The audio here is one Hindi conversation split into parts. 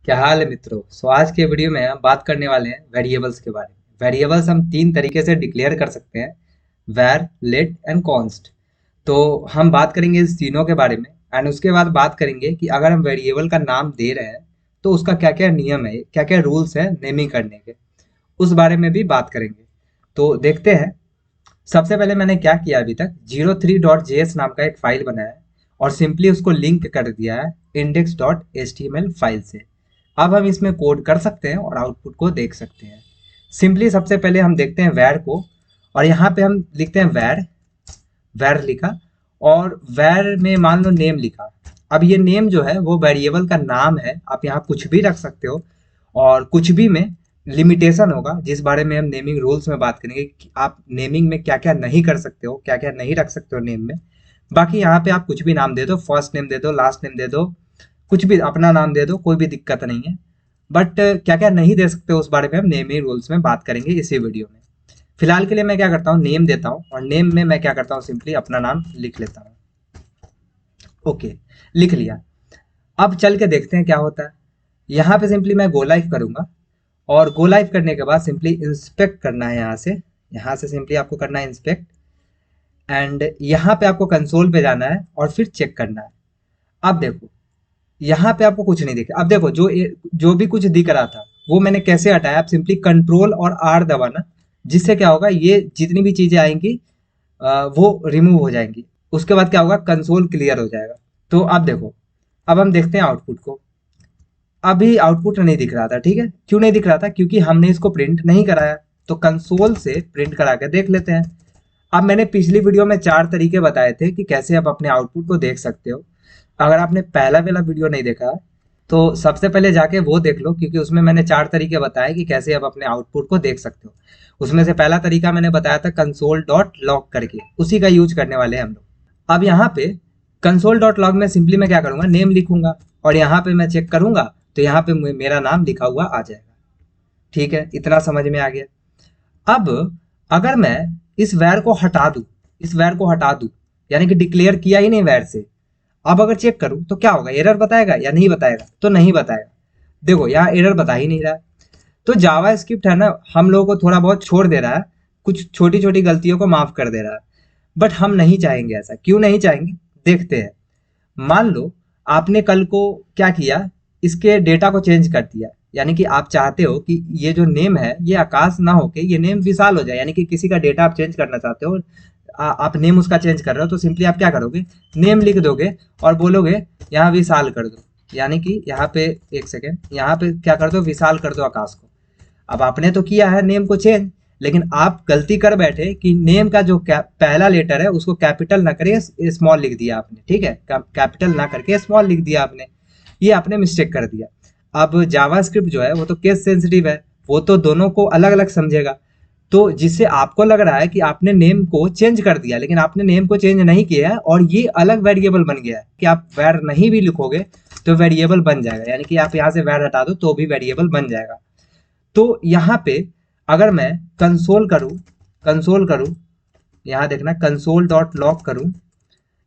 क्या हाल है मित्रों। आज के वीडियो में हम बात करने वाले हैं वेरिएबल्स के बारे में। वेरिएबल्स हम तीन तरीके से डिक्लेयर कर सकते हैं, वैर, लेट एंड कॉन्स्ट। तो हम बात करेंगे इस तीनों के बारे में एंड उसके बाद बात करेंगे कि अगर हम वेरिएबल का नाम दे रहे हैं तो उसका क्या क्या नियम है, क्या क्या रूल्स है नेमिंग करने के, उस बारे में भी बात करेंगे। तो देखते हैं। सबसे पहले मैंने क्या किया, अभी तक 03.js नाम का एक फाइल बनाया है और सिंपली उसको लिंक कर दिया है index.html फाइल से। अब हम इसमें कोड कर सकते हैं और आउटपुट को देख सकते हैं। सिंपली सबसे पहले हम देखते हैं वैर को, और यहाँ पे हम लिखते हैं वैर। वैर लिखा और वैर में मान लो नेम लिखा। अब ये नेम जो है वो वेरिएबल का नाम है, आप यहाँ कुछ भी रख सकते हो और कुछ भी में लिमिटेशन होगा, जिस बारे में हम नेमिंग रूल्स में बात करेंगे कि आप नेमिंग में क्या क्या नहीं कर सकते हो, क्या क्या नहीं रख सकते हो नेम में। बाकी यहाँ पे आप कुछ भी नाम दे दो, फर्स्ट नेम दे दो, लास्ट नेम दे दो, कुछ भी अपना नाम दे दो, कोई भी दिक्कत नहीं है। बट क्या क्या नहीं दे सकते उस बारे में हम नेमिंग रूल्स में बात करेंगे इसी वीडियो में। फिलहाल के लिए मैं क्या करता हूँ, नेम देता हूँ और नेम में मैं क्या करता हूँ, सिंपली अपना नाम लिख लेता हूँ। ओके, लिख लिया। अब चल के देखते हैं क्या होता है। यहाँ पे सिंपली मैं गो लाइव करूंगा और गो लाइव करने के बाद सिंपली इंस्पेक्ट करना है। यहाँ से सिंपली आपको करना है इंस्पेक्ट एंड यहाँ पे आपको कंसोल पे जाना है और फिर चेक करना है। अब देखो, यहाँ पे आपको कुछ नहीं दिखा। अब देखो, जो भी कुछ दिख रहा था वो मैंने कैसे हटाया। आप सिंपली कंट्रोल और आर दबाना, जिससे क्या होगा, ये जितनी भी चीजें आएंगी वो रिमूव हो जाएंगी। उसके बाद क्या होगा, कंसोल क्लियर हो जाएगा। तो अब देखो, अब हम देखते हैं आउटपुट को। अभी आउटपुट नहीं दिख रहा था, ठीक है। क्यों नहीं दिख रहा था, क्योंकि हमने इसको प्रिंट नहीं कराया। तो कंसोल से प्रिंट करा के देख लेते हैं। अब मैंने पिछली वीडियो में 4 तरीके बताए थे कि कैसे आप अपने आउटपुट को देख सकते हो। अगर आपने पहला वाला वीडियो नहीं देखा है तो सबसे पहले जाके वो देख लो, क्योंकि उसमें मैंने 4 तरीके बताए कि कैसे आप अपने आउटपुट को देख सकते हो। उसमें से पहला तरीका मैंने बताया था कंसोल डॉट लॉग करके, उसी का यूज करने वाले हैं हम लोग। अब यहाँ पे कंसोल डॉट लॉग में सिंपली मैं क्या करूंगा, नेम लिखूंगा और यहाँ पे मैं चेक करूंगा तो यहाँ पे मेरा नाम लिखा हुआ आ जाएगा। ठीक है, इतना समझ में आ गया। अब अगर मैं इस वैर को हटा दूं, इस वैर को हटा दूं, यानी कि डिक्लेयर किया ही नहीं वैर से, अब अगर चेक करूं तो क्या होगा, एरर बताएगा या नहीं बताएगा? तो नहीं बताएगा। देखो, यहाँ एरर बता ही नहीं रहा है। तो जावा स्क्रिप्ट है ना, हम लोगों को थोड़ा बहुत छोड़ दे रहा है, कुछ छोटी छोटी गलतियों को माफ कर दे रहा है। बट हम नहीं चाहेंगे ऐसा। क्यों नहीं चाहेंगे, देखते हैं। मान लो आपने कल को क्या किया, इसके डेटा को चेंज कर दिया, यानी कि आप चाहते हो कि ये जो नेम है ये आकाश ना होके ये नेम विशाल हो जाए, यानी कि किसी का डेटा आप चेंज करना चाहते हो। आप नेम उसका चेंज कर रहे हो तो सिंपली आप क्या करोगे, नेम लिख दोगे और बोलोगे यहाँ विशाल कर दो, यानी कि यहाँ पे एक सेकेंड, यहाँ पे क्या कर दो, विशाल कर दो आकाश को। अब आपने तो किया है नेम को चेंज, लेकिन आप गलती कर बैठे कि नेम का जो पहला लेटर है उसको कैपिटल ना करके स्मॉल लिख दिया आपने। ठीक है, कैपिटल ना करके स्मॉल लिख दिया आपने, ये आपने मिस्टेक कर दिया। अब जावास्क्रिप्ट जो है वो तो केस सेंसिटिव है, वो तो दोनों को अलग अलग समझेगा। तो जिससे आपको लग रहा है कि आपने नेम को चेंज कर दिया, लेकिन आपने नेम को चेंज नहीं किया है और ये अलग वेरिएबल बन गया है कि आप वैर नहीं भी लिखोगे तो वेरिएबल बन जाएगा, यानी कि आप यहाँ से वैर हटा दो तो भी वेरिएबल बन जाएगा। तो यहाँ पे अगर मैं कंसोल करूँ, यहाँ देखना कंसोल डॉट लॉग करूँ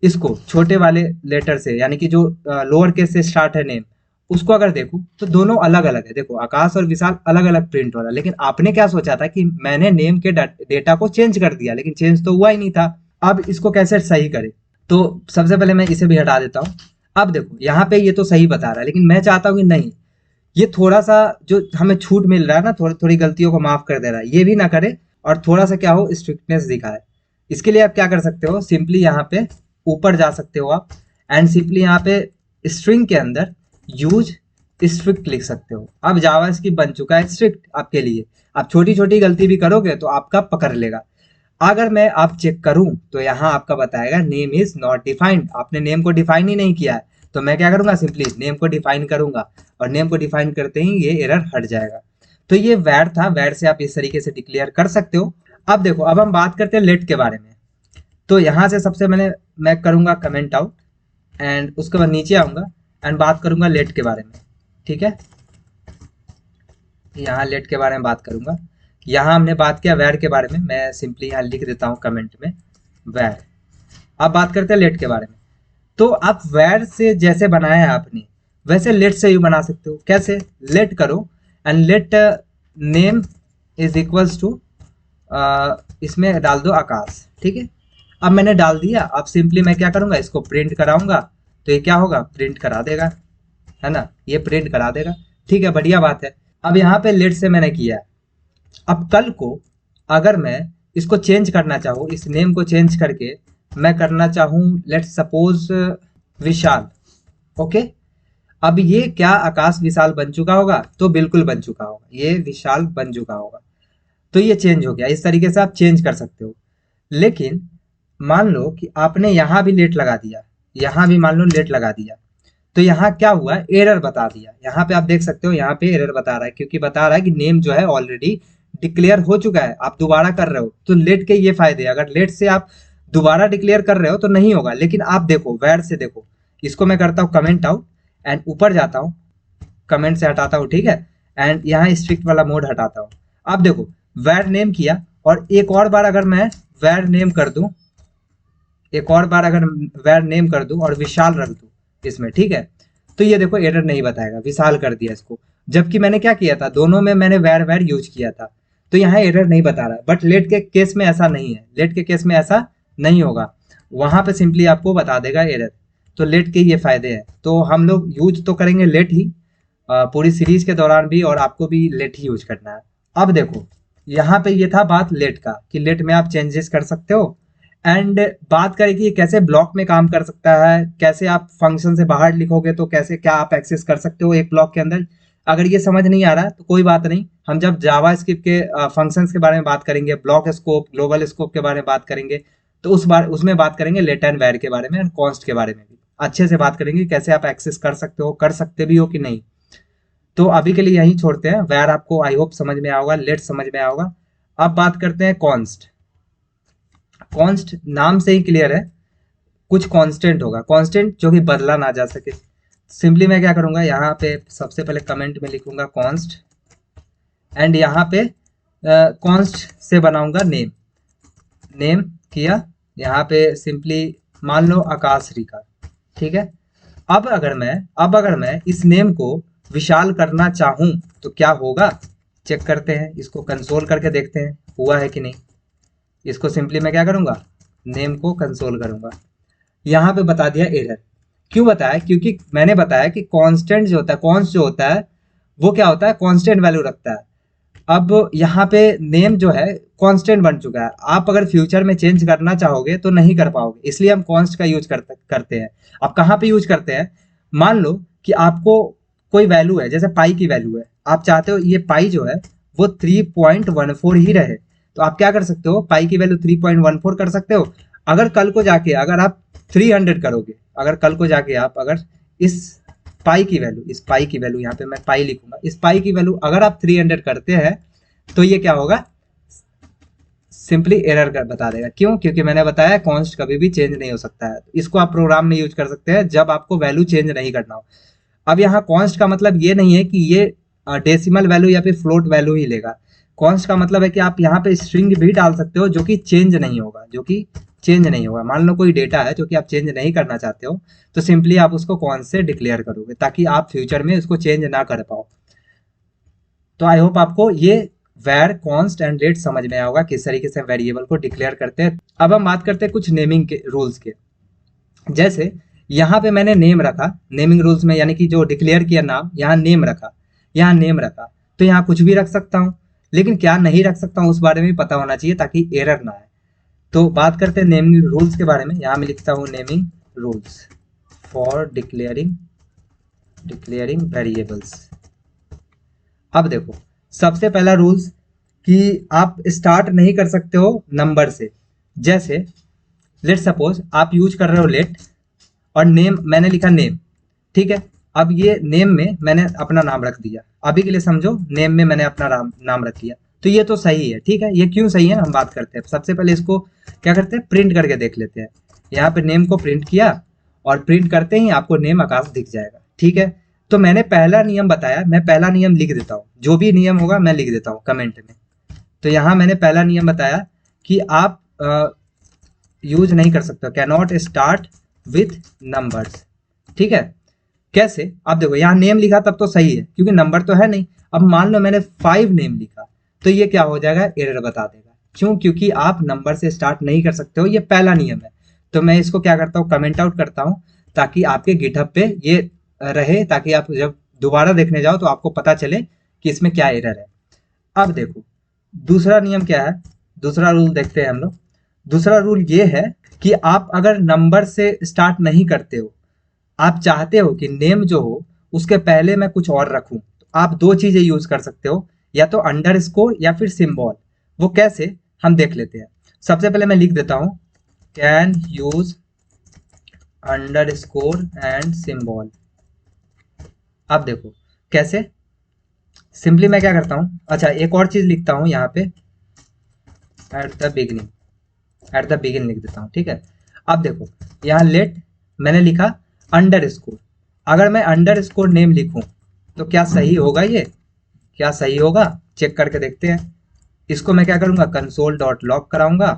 इसको छोटे वाले लेटर से, यानी कि जो लोअर केस से स्टार्ट है नेम, उसको अगर देखूं तो दोनों अलग अलग है। देखो, आकाश और विशाल अलग अलग प्रिंट हो रहा है, लेकिन आपने क्या सोचा था कि मैंने नेम के डेटा को चेंज कर दिया, लेकिन चेंज तो हुआ ही नहीं था। अब इसको कैसे सही करें, तो सबसे पहले मैं इसे भी हटा देता हूँ। अब देखो, यहाँ पे ये तो सही बता रहा है, लेकिन मैं चाहता हूँ कि नहीं, ये थोड़ा सा जो हमें छूट मिल रहा है ना, थोड़ी थोड़ी गलतियों को माफ कर दे रहा है, ये भी ना करे और थोड़ा सा क्या हो, स्ट्रिक्टनेस दिखाए। इसके लिए आप क्या कर सकते हो, सिंपली यहाँ पे ऊपर जा सकते हो आप एंड सिंपली यहाँ पे स्ट्रिंग के अंदर यूज स्ट्रिक्ट लिख सकते हो। अब जावा इसकी बन चुका है स्ट्रिक्ट आपके लिए। आप छोटी छोटी गलती भी करोगे तो आपका पकड़ लेगा। अगर मैं आप चेक करूं तो यहाँ आपका बताएगा नेम इज नॉट डिफाइंड, आपने नेम को डिफाइन ही नहीं किया है। तो मैं क्या करूंगा, सिंपली नेम को डिफाइन करूंगा और नेम को डिफाइन करते ही ये एरर हट जाएगा। तो ये वैर था, वैर से आप इस तरीके से डिक्लेयर कर सकते हो। अब देखो, अब हम बात करते हैं लेट के बारे में। तो यहाँ से सबसे मैंने मैं करूंगा कमेंट आउट एंड उसके बाद नीचे आऊंगा एंड बात करूंगा लेट के बारे में। ठीक है, यहाँ लेट के बारे में बात करूंगा। यहाँ हमने बात किया वैर के बारे में, मैं सिंपली यहाँ लिख देता हूँ कमेंट में वैर। अब बात करते हैं लेट के बारे में। तो आप वैर से जैसे बनाया है आपने, वैसे लेट से भी बना सकते हो। कैसे? लेट करो and let name is equals to, इसमें डाल दो आकाश। ठीक है, अब मैंने डाल दिया। अब सिंपली मैं क्या करूंगा, इसको प्रिंट कराऊंगा तो ये क्या होगा, प्रिंट करा देगा, है ना, ये प्रिंट करा देगा। ठीक है, बढ़िया बात है। अब यहाँ पे लेट से मैंने किया। अब कल को अगर मैं इसको चेंज करना चाहूँ, इस नेम को चेंज करके मैं करना चाहूँ लेट सपोज विशाल। ओके, अब ये क्या आकाश विशाल बन चुका होगा? तो बिल्कुल बन चुका होगा, ये विशाल बन चुका होगा। तो ये चेंज हो गया। इस तरीके से आप चेंज कर सकते हो। लेकिन मान लो कि आपने यहाँ भी लेट लगा दिया, यहाँ भी मान लो लेट लगा दिया, तो यहाँ क्या हुआ, एरर बता दिया। यहाँ पे आप देख सकते हो, यहाँ पे एरर बता रहा है, क्योंकि बता रहा है कि नेम जो है ऑलरेडी डिक्लेयर हो चुका है, आप दोबारा कर रहे हो। तो लेट के ये फायदे, अगर लेट से आप दोबारा डिक्लेयर कर रहे हो तो नहीं होगा। लेकिन आप देखो वैर से, देखो इसको मैं करता हूँ कमेंट आउट एंड ऊपर जाता हूँ, कमेंट से हटाता हूँ। ठीक है, एंड यहाँ स्ट्रिक्ट वाला मोड हटाता हूँ। अब देखो वैर नेम किया, और एक और बार अगर मैं वैर नेम कर दूं, एक और बार अगर वैर नेम कर दूं और विशाल रख दूं इसमें, ठीक है, तो ये देखो एरर नहीं बताएगा, विशाल कर दिया इसको। जबकि मैंने क्या किया था, दोनों में मैंने वैर वैर यूज किया था, तो यहाँ एरर नहीं बता रहा है। बट लेट के केस में ऐसा नहीं है, लेट के केस में ऐसा नहीं होगा, वहां पे सिंपली आपको बता देगा एरर। तो लेट के ये फायदे हैं। तो हम लोग यूज तो करेंगे लेट ही, पूरी सीरीज के दौरान भी, और आपको भी लेट ही यूज करना है। अब देखो यहाँ पे ये था बात लेट का, कि लेट में आप चेंजेस कर सकते हो। एंड बात करें कि ये कैसे ब्लॉक में काम कर सकता है, कैसे आप फंक्शन से बाहर लिखोगे तो कैसे क्या आप एक्सेस कर सकते हो एक ब्लॉक के अंदर। अगर ये समझ नहीं आ रहा तो कोई बात नहीं, हम जब जावा स्क्रिप्ट के फंक्शंस के बारे में बात करेंगे, ब्लॉक स्कोप, ग्लोबल स्कोप के बारे में बात करेंगे, तो उसमें बात करेंगे लेट एंड वैर के बारे में, एंड कॉन्स्ट के बारे में भी अच्छे से बात करेंगे, कैसे आप एक्सेस कर सकते हो, कर सकते भी हो कि नहीं। तो अभी के लिए यही छोड़ते हैं। वैर आपको आई होप समझ में आएगा, लेट समझ में आएगा। अब बात करते हैं कॉन्स्ट। कॉन्स्ट नाम से ही क्लियर है, कुछ कांस्टेंट होगा, कांस्टेंट जो कि बदला ना जा सके। सिंपली मैं क्या करूंगा, यहाँ पे सबसे पहले कमेंट में लिखूंगा कॉन्स्ट, एंड यहाँ पे कॉन्स्ट से बनाऊंगा नेम। नेम किया, यहाँ पे सिंपली मान लो आकाश रिका। ठीक है, अब अगर मैं इस नेम को विशाल करना चाहूं तो क्या होगा, चेक करते हैं, इसको कंसोल करके देखते हैं हुआ है कि नहीं। इसको सिंपली मैं क्या करूंगा, नेम को कंसोल करूंगा। यहाँ पे बता दिया एरर। क्यों बताया? क्योंकि मैंने बताया कि कांस्टेंट जो होता है, कॉन्स्ट जो होता है, वो क्या होता है, कांस्टेंट वैल्यू रखता है। अब यहाँ पे नेम जो है कांस्टेंट बन चुका है, आप अगर फ्यूचर में चेंज करना चाहोगे तो नहीं कर पाओगे, इसलिए हम कॉन्स्ट का यूज करते हैं। अब कहाँ पे यूज करते हैं, मान लो कि आपको कोई वैल्यू है, जैसे पाई की वैल्यू है, आप चाहते हो ये पाई जो है वो 3.14 ही रहे, तो आप क्या कर सकते हो, पाई की वैल्यू 3.14 कर सकते हो। अगर कल को जाके अगर आप 300 करोगे, अगर कल को जाके आप अगर इस पाई की वैल्यू, इस पाई की वैल्यू, यहाँ पे मैं पाई लिखूंगा, इस पाई की वैल्यू अगर आप 300 करते हैं तो ये क्या होगा, सिंपली एरर कर बता देगा। क्यों? क्योंकि मैंने बताया कॉन्स्ट कभी भी चेंज नहीं हो सकता है। इसको आप प्रोग्राम में यूज कर सकते हैं जब आपको वैल्यू चेंज नहीं करना हो। अब यहाँ कॉन्स्ट का मतलब ये नहीं है कि ये डेसिमल वैल्यू या फिर फ्लोट वैल्यू ही लेगा। कॉन्स्ट का मतलब है कि आप यहाँ पे स्ट्रिंग भी डाल सकते हो जो कि चेंज नहीं होगा, जो कि चेंज नहीं होगा। मान लो कोई डेटा है जो कि आप चेंज नहीं करना चाहते हो, तो सिंपली आप उसको कॉन्स्ट से डिक्लेयर करोगे ताकि आप फ्यूचर में उसको चेंज ना कर पाओ। तो आई होप आपको ये वैर, कॉन्स्ट एंड लेट समझ में आएगा किस तरीके से वेरिएबल को डिक्लेयर करते हैं। अब हम बात करते हैं कुछ नेमिंग के रूल्स के। जैसे यहाँ पे मैंने नेम रखा, नेमिंग रूल्स में, यानी कि जो डिक्लेयर किया नाम, यहाँ नेम रखा, यहाँ नेम रखा, तो यहाँ कुछ भी रख सकता हूँ, लेकिन क्या नहीं रख सकता हूँ उस बारे में भी पता होना चाहिए ताकि एरर ना आए। तो बात करते हैं नेमिंग रूल्स के बारे में। यहाँ मैं लिखता हूँ naming rules for declaring variables. अब देखो सबसे पहला रूल्स कि आप स्टार्ट नहीं कर सकते हो नंबर से। जैसे लेट सपोज आप यूज कर रहे हो लेट, और नेम मैंने लिखा नेम, ठीक है। अब ये नेम में मैंने अपना नाम रख दिया, अभी के लिए समझो नेम में मैंने अपना नाम रख दिया, तो ये तो सही है, ठीक है। ये क्यों सही है हम बात करते हैं। सबसे पहले इसको क्या करते हैं, प्रिंट करके देख लेते हैं। यहाँ पे नेम को प्रिंट किया, और प्रिंट करते ही आपको नेम आकाश दिख जाएगा, ठीक है। तो मैंने पहला नियम बताया, मैं पहला नियम लिख देता हूँ, जो भी नियम होगा मैं लिख देता हूँ कमेंट में। तो यहाँ मैंने पहला नियम बताया कि आप यूज नहीं कर सकते, can not start with numbers, ठीक है। कैसे? अब देखो यहाँ नेम लिखा तब तो सही है क्योंकि नंबर तो है नहीं। अब मान लो मैंने 5 नेम लिखा तो ये क्या हो जाएगा, एरर बता देगा। क्यों? क्योंकि आप नंबर से स्टार्ट नहीं कर सकते हो, ये पहला नियम है। तो मैं इसको क्या करता हूँ, कमेंट आउट करता हूँ ताकि आपके गिटहब पे ये रहे, ताकि आप जब दोबारा देखने जाओ तो आपको पता चले कि इसमें क्या एरर है। अब देखो दूसरा नियम क्या है, दूसरा रूल देखते हैं हम लोग। दूसरा रूल ये है कि आप अगर नंबर से स्टार्ट नहीं करते हो, आप चाहते हो कि नेम जो हो उसके पहले मैं कुछ और रखूं, तो आप दो चीजें यूज कर सकते हो, या तो अंडरस्कोर या फिर सिंबल। वो कैसे, हम देख लेते हैं। सबसे पहले मैं लिख देता हूं can use underscore and symbol. अब देखो कैसे, सिंपली मैं क्या करता हूँ, अच्छा एक और चीज लिखता हूँ यहाँ पे, at the beginning, at the begin लिख देता हूँ, ठीक है। अब देखो यहाँ लेट मैंने लिखा अंडर स्कोर, अगर मैं अंडर स्कोर नेम लिखूं तो क्या सही होगा, ये क्या सही होगा, चेक करके देखते हैं। इसको मैं क्या करूंगा, कंसोल डॉट लॉग कराऊंगा,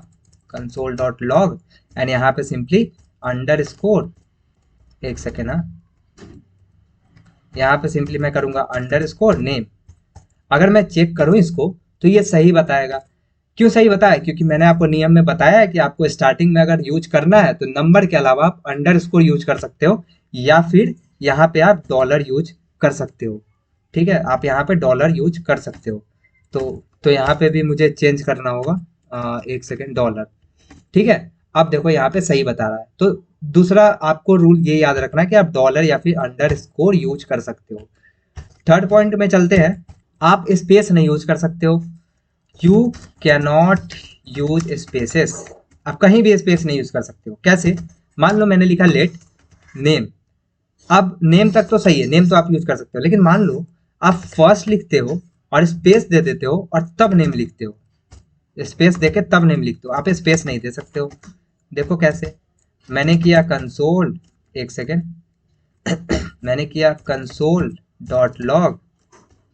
कंसोल डॉट लॉग, एंड यहाँ पे सिंपली अंडर स्कोर, एक सेकेंड, हाँ यहाँ पे सिंपली मैं करूंगा अंडर स्कोर नेम। अगर मैं चेक करूं इसको तो ये सही बताएगा। क्यों सही बताया? क्योंकि मैंने आपको नियम में बताया है कि आपको स्टार्टिंग में अगर यूज करना है तो नंबर के अलावा आप अंडर स्कोर यूज कर सकते हो, या फिर यहाँ पे आप डॉलर यूज कर सकते हो। ठीक है, आप यहाँ पे डॉलर यूज कर सकते हो। तो यहाँ पे भी मुझे चेंज करना होगा, एक सेकेंड, डॉलर। ठीक है, अब देखो यहाँ पे सही बता रहा है। तो दूसरा आपको रूल ये याद रखना है कि आप डॉलर या फिर अंडर स्कोर यूज कर सकते हो। थर्ड पॉइंट में चलते हैं, आप स्पेस नहीं यूज कर सकते हो। यू कैनॉट यूज स्पेसेस, आप कहीं भी स्पेस नहीं यूज कर सकते हो। कैसे? मान लो मैंने लिखा लेट नेम, अब नेम तक तो सही है, नेम तो आप यूज कर सकते हो, लेकिन मान लो आप फर्स्ट लिखते हो और स्पेस दे देते हो और तब नेम लिखते हो, स्पेस देके तब नेम लिखते हो, आप स्पेस नहीं दे सकते हो। देखो कैसे, मैंने किया कंसोल, एक सेकेंड, मैंने किया कंसोल डॉट लॉग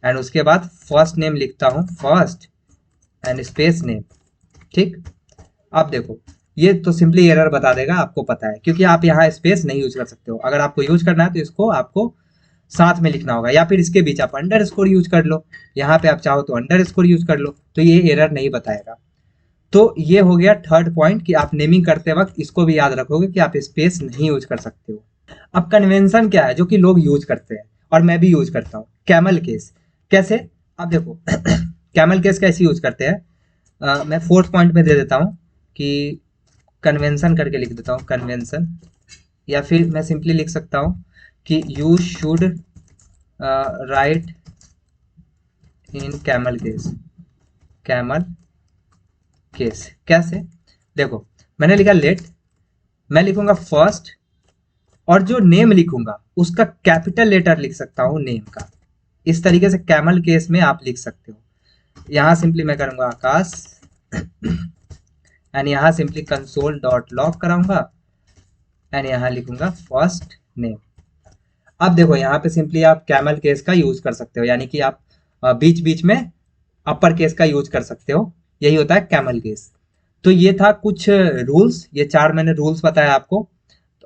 एंड उसके बाद फर्स्ट नेम लिखता हूँ, फर्स्ट एंड स्पेस नेम। ठीक, अब देखो ये तो सिंपली एरर बता देगा, आपको पता है, क्योंकि आप यहाँ स्पेस नहीं यूज कर सकते हो। अगर आपको यूज करना है तो इसको आपको साथ में लिखना होगा, या फिर इसके बीच आप अंडर स्कोर यूज कर लो, यहाँ पे आप चाहो तो अंडर स्कोर यूज कर लो, तो ये एरर नहीं बताएगा। तो ये हो गया थर्ड पॉइंट कि आप नेमिंग करते वक्त इसको भी याद रखोगे कि आप स्पेस नहीं यूज कर सकते हो। अब कन्वेंशन क्या है जो कि लोग यूज करते हैं और मैं भी यूज करता हूँ, कैमल केस। कैसे? अब देखो कैमल केस कैसे यूज करते हैं, मैं फोर्थ पॉइंट में दे देता हूँ कि कन्वेंशन करके लिख देता हूँ, कन्वेंशन, या फिर मैं सिंपली लिख सकता हूँ कि you should write in camel case, camel case. कैसे? देखो मैंने लिखा लेट, मैं लिखूंगा फर्स्ट, और जो नेम लिखूंगा उसका कैपिटल लेटर लिख सकता हूँ नेम का। इस तरीके से कैमल केस में आप लिख सकते हो। यहाँ सिंपली मैं करूंगा आकाश एंड यहाँ सिंपली कंसोल डॉट लॉग कराऊंगा एंड यहाँ लिखूंगा फर्स्ट नेम। अब देखो यहाँ पे सिंपली आप कैमल केस का यूज कर सकते हो, यानी कि आप बीच बीच में अपर केस का यूज कर सकते हो, यही होता है कैमल केस। तो ये था कुछ रूल्स, ये 4 मैंने रूल्स बताया आपको।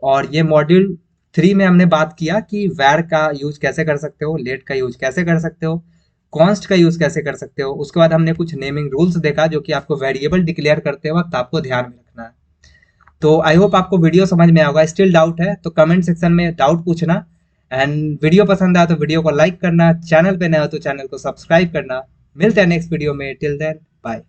और ये मॉड्यूल 3 में हमने बात किया कि वैर का यूज कैसे कर सकते हो, लेट का यूज कैसे कर सकते हो, कॉन्स्ट का यूज कैसे कर सकते हो। उसके बाद हमने कुछ नेमिंग रूल्स देखा जो कि आपको वेरिएबल डिक्लेयर करते वक्त आपको ध्यान में रखना है। तो आई होप आपको वीडियो समझ में आएगा। स्टिल डाउट है तो कमेंट सेक्शन में डाउट पूछना, एंड वीडियो पसंद आया तो वीडियो को लाइक करना, चैनल पे नया हो तो चैनल को सब्सक्राइब करना। मिलते हैं नेक्स्ट वीडियो में, टिल देन बाय।